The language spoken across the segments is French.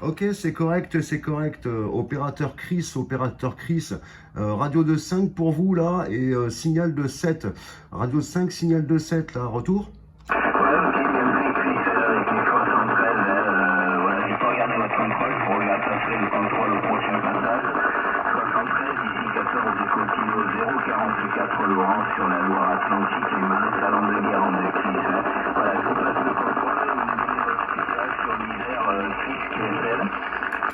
Ok, c'est correct, c'est correct. Opérateur Chris, radio de 5 pour vous là et signal de 7. Radio 5, signal de 7 là, retour? Ouais, ok, bien pris, Chris, avec les 73, voilà, j'ai pas regardé votre contrôle, je regarde passer le contrôle au prochain passage. 73, ici 14, Echo Kilo 044 Laurent sur la Loire-Atlantique, les marais salon de Guérande de Chris. Voilà, je vous passe le contrôle, vous me donnez votre QTH sur l'hiver, Chris QSL.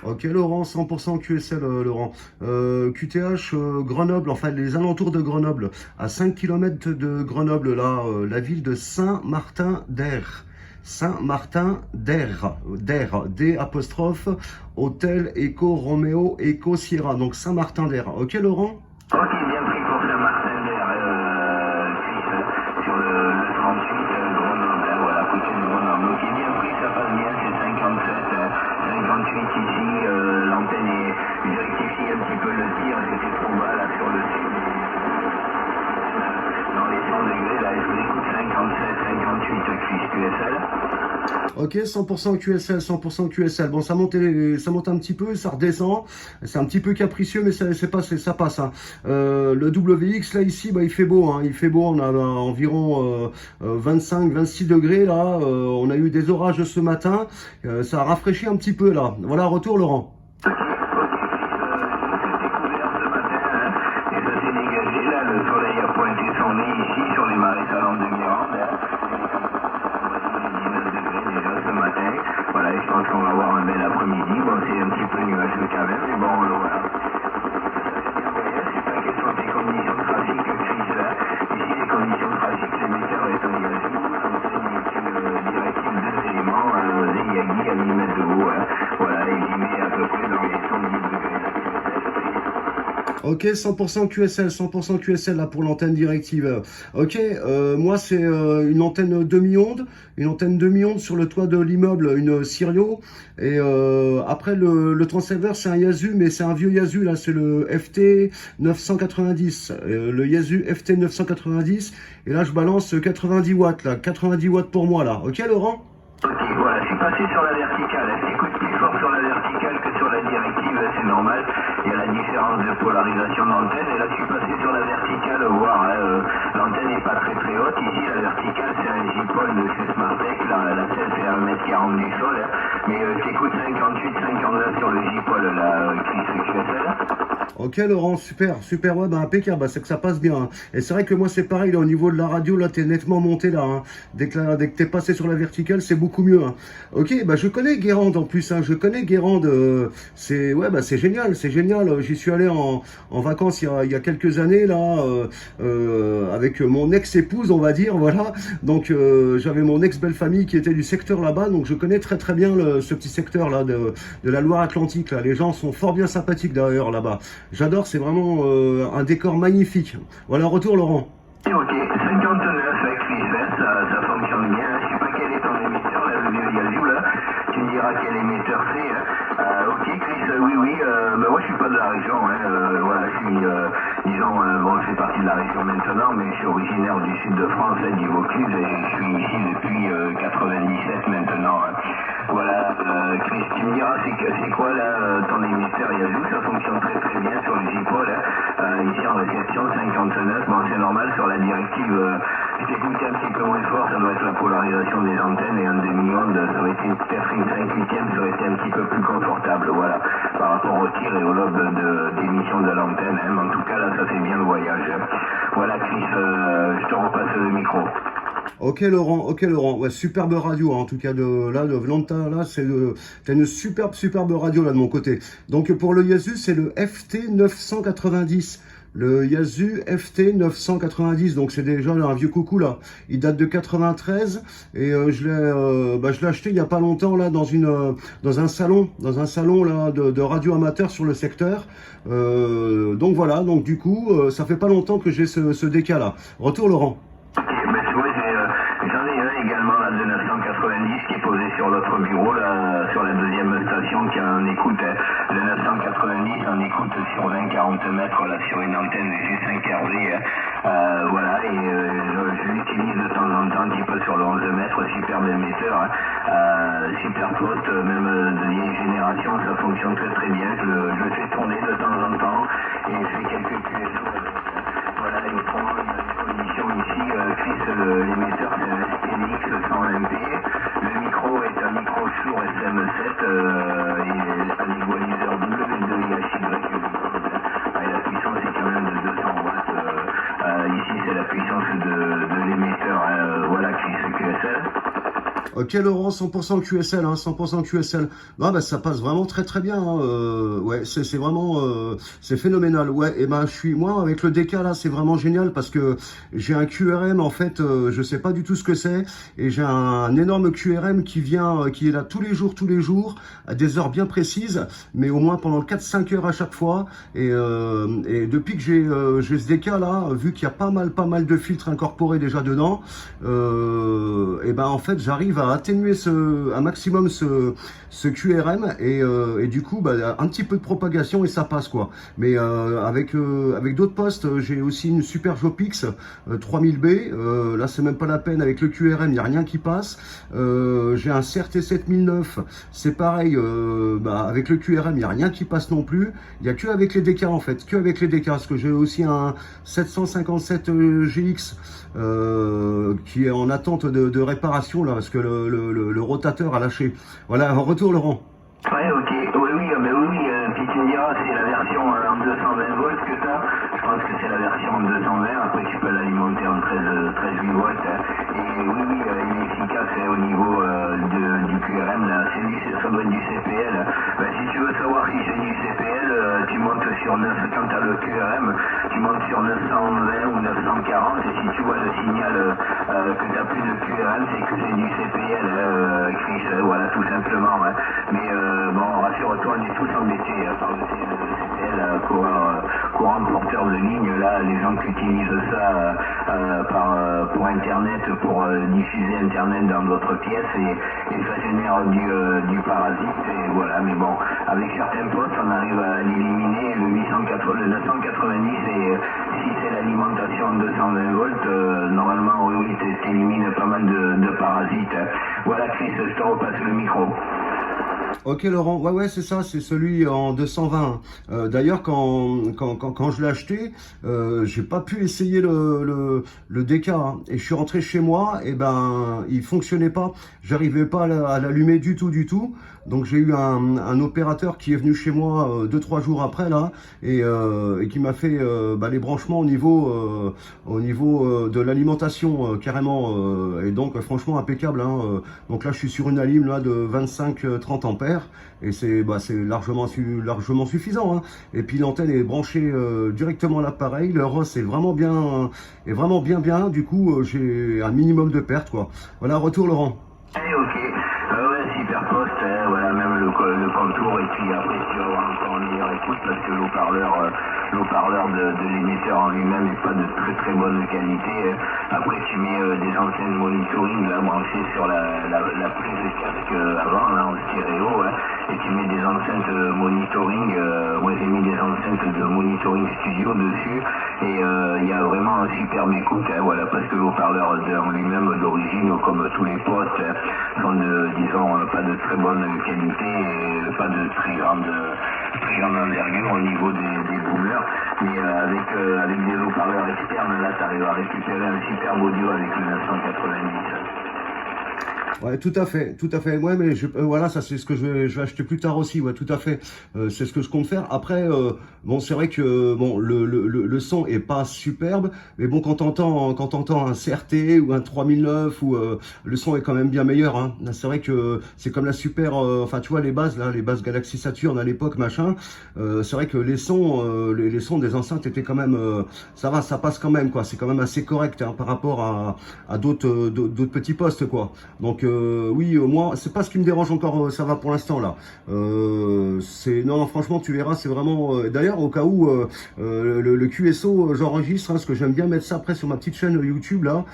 Ok Laurent, 100% QSL Laurent. QTH Grenoble, enfin les alentours de Grenoble, à 5 km de Grenoble, là, la ville de Saint-Martin-d'Air. Saint-Martin-d'Air, D apostrophe, Hôtel Echo Roméo Echo Sierra, donc Saint-Martin-d'Air. Ok Laurent? Ok, bien pris pour Saint-Martin-d'Air, Chris, sur le 38, Grenoble, voilà, à côté de Grenoble. Ok, bien pris, ça passe bien, c'est 57, 58 ici, l'antenne est, je rectifie un petit peu le tir, c'était trop bas là sur le site. Dans les 100 degrés, là, je vous écoute 57, 58, Chris QSL. Ok, 100% QSL, 100% QSL. Bon, ça monte un petit peu, ça redescend. C'est un petit peu capricieux, mais ça passe. Hein. Le WX, là, ici, bah, il fait beau. Hein. Il fait beau. On a environ 25, 26 degrés, là. On a eu des orages ce matin. Ça a rafraîchi un petit peu, là. Voilà, retour, Laurent. Ok, c'était couvert ce matin, hein, et ça s'est dégagé, là, le soleil a pointé son nez ici, sur les marais salants de Guérande, hein. Les 19 degrés déjà ce matin, voilà, et je pense qu'on va avoir un bel après-midi, bon, c'est un petit peu nuageux quand même, mais bon, voilà. C'est pas quelles sont les conditions de trafic, Chris, là. Ici, les conditions de trafic, l'émetteur est engagé, directive 2 éléments, des Yagi à 1000 mètres de haut, hein. Voilà, et j'y mets à peu près dans les 110 degrés. Ok, 100% QSL, 100% QSL là pour l'antenne directive. Ok, moi c'est une antenne demi-onde, sur le toit de l'immeuble, une Sirio. Et après le transceiver c'est un Yaesu, mais c'est un vieux Yaesu là, c'est le FT 990, le Yaesu FT 990. Et là je balance 90 watts là, 90 watts pour moi là. Ok Laurent? Ok, voilà, je suis passé sur la verticale. Elle s'écoute plus fort sur la verticale que sur la directive, c'est normal. Il y a la différence de polarisation d'antenne. Et là, je suis passé sur la verticale, voir, hein, l'antenne n'est pas très très haute. Ici, la verticale, c'est un J-Pol de chez Smartech. La scène, c'est 1m40 du sol. Hein. Mais t'écoutes 58, 59 sur le J-Pol, là, Chris QSL. Ok Laurent, super, ouais, bah impeccable, bah, c'est que ça passe bien. Hein. Et c'est vrai que moi c'est pareil, là, au niveau de la radio, là t'es nettement monté là. Hein. Dès que t'es passé sur la verticale, c'est beaucoup mieux. Hein. Ok, bah je connais Guérande en plus, hein. Je connais Guérande, c'est ouais, bah c'est génial. J'y suis allé en vacances il y a quelques années là, avec mon ex-épouse, on va dire, voilà. Donc j'avais mon ex-belle-famille qui était du secteur là-bas, donc je connais très bien ce petit secteur là de la Loire-Atlantique. Là, les gens sont fort bien sympathiques d'ailleurs là-bas. J'adore, c'est vraiment un décor magnifique. Voilà, retour Laurent. Ok, 59 avec Chris, ça fonctionne bien. Je sais pas quel est ton émetteur, là, le vieux Yazoo, là. Tu me diras quel émetteur c'est. Ok, Chris, oui, bah moi je suis pas de la région, hein. Voilà, je suis, disons, bon, je fais partie de la région maintenant, mais je suis originaire du sud de France, du Vaucluse, et je suis ici depuis 97 maintenant. Hein. Voilà, Chris, tu me diras, c'est quoi là ton émetteur Yazoo? Ça fonctionne très bien sur le J-Pol. Hein. Ici en réception 59, bon c'est normal sur la directive. Je t'écoutais un petit peu moins fort, ça doit être la polarisation des antennes et un demi-onde, ça aurait été peut-être une 5/8, ça aurait été un petit peu plus confortable, voilà, par rapport au tir et au lobe d'émission de l'antenne. Hein. En tout cas là, ça fait bien le voyage. Voilà Chris, je te repasse le micro. Ok Laurent, ouais, superbe radio hein, en tout cas de Vlanta là, t'as une superbe radio là de mon côté. Donc pour le Yaesu c'est le FT 990. Le Yaesu FT 990, donc c'est déjà un vieux coucou là. Il date de 93 et je l'ai acheté il y a pas longtemps là dans un salon là de radio amateur sur le secteur. Donc voilà, donc du coup ça fait pas longtemps que j'ai ce DK là. Retour Laurent. Ok, ben tu vois, j'en ai un également là de 990 qui est posé sur l'autre bureau là, sur la deuxième station qui a un écoute. Le 890 en écoute sur 20-40 mètres là sur une antenne G5RV. Voilà, et je l'utilise de temps en temps un petit peu sur le 11 mètres, superbe émetteur, super poste, même de vieille génération, ça fonctionne très très bien. Je le fais tourner de temps en temps et je fais quelques QSO. Voilà, il prend une condition ici, Chris, l'émetteur c'est un STMX 120p, le micro est un micro Shure SM7 et un égaliseur W2IHY, et la puissance est quand même de 200 watts, ici c'est la puissance de l'émetteur, voilà Chris QSL. Ok Laurent, 100% QSL, hein, 100% QSL. Non, bah, ça passe vraiment très très bien. Hein, ouais, c'est vraiment, c'est phénoménal. Ouais, et ben moi avec le DK là, c'est vraiment génial parce que j'ai un QRM en fait, je sais pas du tout ce que c'est, et j'ai un énorme QRM qui vient, qui est là tous les jours, à des heures bien précises, mais au moins pendant 4-5 heures à chaque fois. Et depuis que j'ai ce DK là, vu qu'il y a pas mal de filtres incorporés déjà dedans, et ben en fait j'arrive à atténuer un maximum ce QRM et du coup bah, un petit peu de propagation et ça passe quoi. Mais avec d'autres postes, j'ai aussi une Super Jopix 3000B, là c'est même pas la peine, avec le QRM il n'y a rien qui passe. J'ai un CRT 7009, c'est pareil, bah, avec le QRM il n'y a rien qui passe non plus. Il n'y a que avec les DK en fait, que avec les DK, parce que j'ai aussi un 757 GX qui est en attente de réparation là, parce que le rotateur a lâché. Voilà, en retour Laurent. Ouais, ok, oui, puis tu me diras, c'est la version en 220 volts que tu as. Je pense que c'est la version en 220, après tu peux l'alimenter en 13,8 volts. Et oui, il est efficace au niveau du QRM, là. Ça doit être du CPL. Ben, si tu veux savoir si c'est du CPL, tu montes sur 9, quand tu as le QRM, tu montes sur 920 ou 940, et si tu vois le signal que tu n'as plus de QRM, c'est que c'est du CPL, Chris, voilà, tout simplement. Hein. Mais bon, rassure-toi, on est tous embêtés par le CPL, courant porteur de ligne, là, les gens qui utilisent ça pour Internet, pour diffuser Internet dans d'autres pièces, et ça génère du parasite, et voilà, mais bon, avec certains postes, on arrive à l'éliminer, le 990, et si c'est l'alimentation en 220 volts, normalement, oui, t'élimines pas mal de parasites. Voilà, Chris, je te repasse le micro. Ok Laurent, ouais c'est ça, c'est celui en 220. D'ailleurs quand je l'ai acheté, j'ai pas pu essayer le DK hein. Et je suis rentré chez moi, et ben il fonctionnait pas, j'arrivais pas à l'allumer du tout. Donc j'ai eu un opérateur qui est venu chez moi 2-3 jours après là, et qui m'a fait bah, les branchements au niveau de l'alimentation carrément, et donc franchement impeccable hein. Donc là je suis sur une alim là de 25-30 ampères, et c'est largement suffisant hein. Et puis l'antenne est branchée directement à l'appareil, le ROS est vraiment bien, du coup j'ai un minimum de perte quoi. Voilà, retour Laurent. Allez, ok. Ouais, super poste, voilà, même le contour, et puis après tu vas avoir encore une meilleure écoute parce que l'eau-parleur de l'émetteur en lui-même n'est pas de très bonne qualité. Après tu mets des antennes monitoring là branchées sur la prise de casque avant, là en stéréo, et tu mets des enceintes monitoring, moi j'ai mis des enceintes de monitoring studio dessus, et il y a vraiment un superbe écoute, voilà, parce que l'eau-parleur en lui-même d'origine, comme tous les postes, sont pas de très bonne qualité et pas de très grande envergure au niveau des boomers, mais avec des haut-parleurs externes, là tu arrives à récupérer un superbe audio avec le 990. Ouais, tout à fait. Ouais, mais voilà, ça c'est ce que je vais acheter plus tard aussi. Ouais, tout à fait. C'est ce que je compte faire. Après, bon, c'est vrai que bon, le son est pas superbe, mais bon, quand t'entends un CRT ou un 3009, ou le son est quand même bien meilleur. Hein. C'est vrai que c'est comme la super, enfin, tu vois les bases Galaxy Saturn à l'époque, machin. C'est vrai que les sons des enceintes étaient quand même, ça va, ça passe quand même quoi. C'est quand même assez correct hein, par rapport à d'autres petits postes quoi. Donc oui, moi, c'est pas ce qui me dérange encore, ça va pour l'instant là. Non, franchement, tu verras, c'est vraiment. D'ailleurs, au cas où le QSO, j'enregistre, hein, parce que j'aime bien mettre ça après sur ma petite chaîne YouTube là,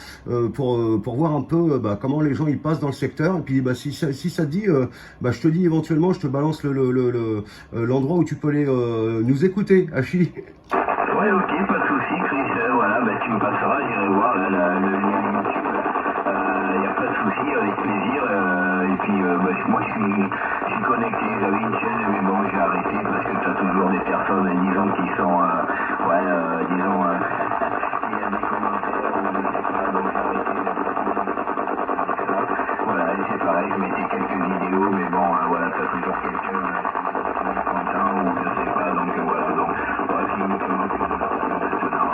pour voir un peu comment les gens ils passent dans le secteur. Et puis, si ça te dit, je te dis éventuellement, je te balance l'endroit où tu peux nous écouter, Hachi. Ouais, ok, pas de souci, Chris. Voilà, tu me passeras, j'irai voir là, le lien YouTube. Il n'y a pas de souci, avec plaisir. Et puis, moi, je suis connecté. J'avais une chaîne, mais bon, j'ai arrêté parce que tu as toujours des personnes, disons, qui sont, disons, il y a des commentaires ou je sais pas, donc j'ai arrêté. Voilà, et c'est pareil, je mettais quelques vidéos, mais bon, voilà, tu as toujours quelqu'un qui est content ou je sais pas, donc voilà, c'est uniquement que maintenant.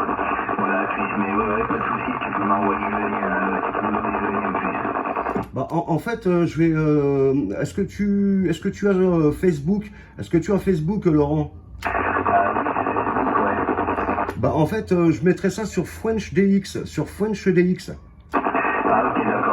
Voilà, Chris, mais ouais, pas de souci, tu peux m'envoyer le lien, tu peux me donner le lien, Chris. En fait, je vais. Est-ce que tu as Facebook? Est-ce que tu as Facebook, Laurent? Oui, Facebook, ouais. En fait, je mettrai ça sur FrenchDX, Ah, ok, d'accord.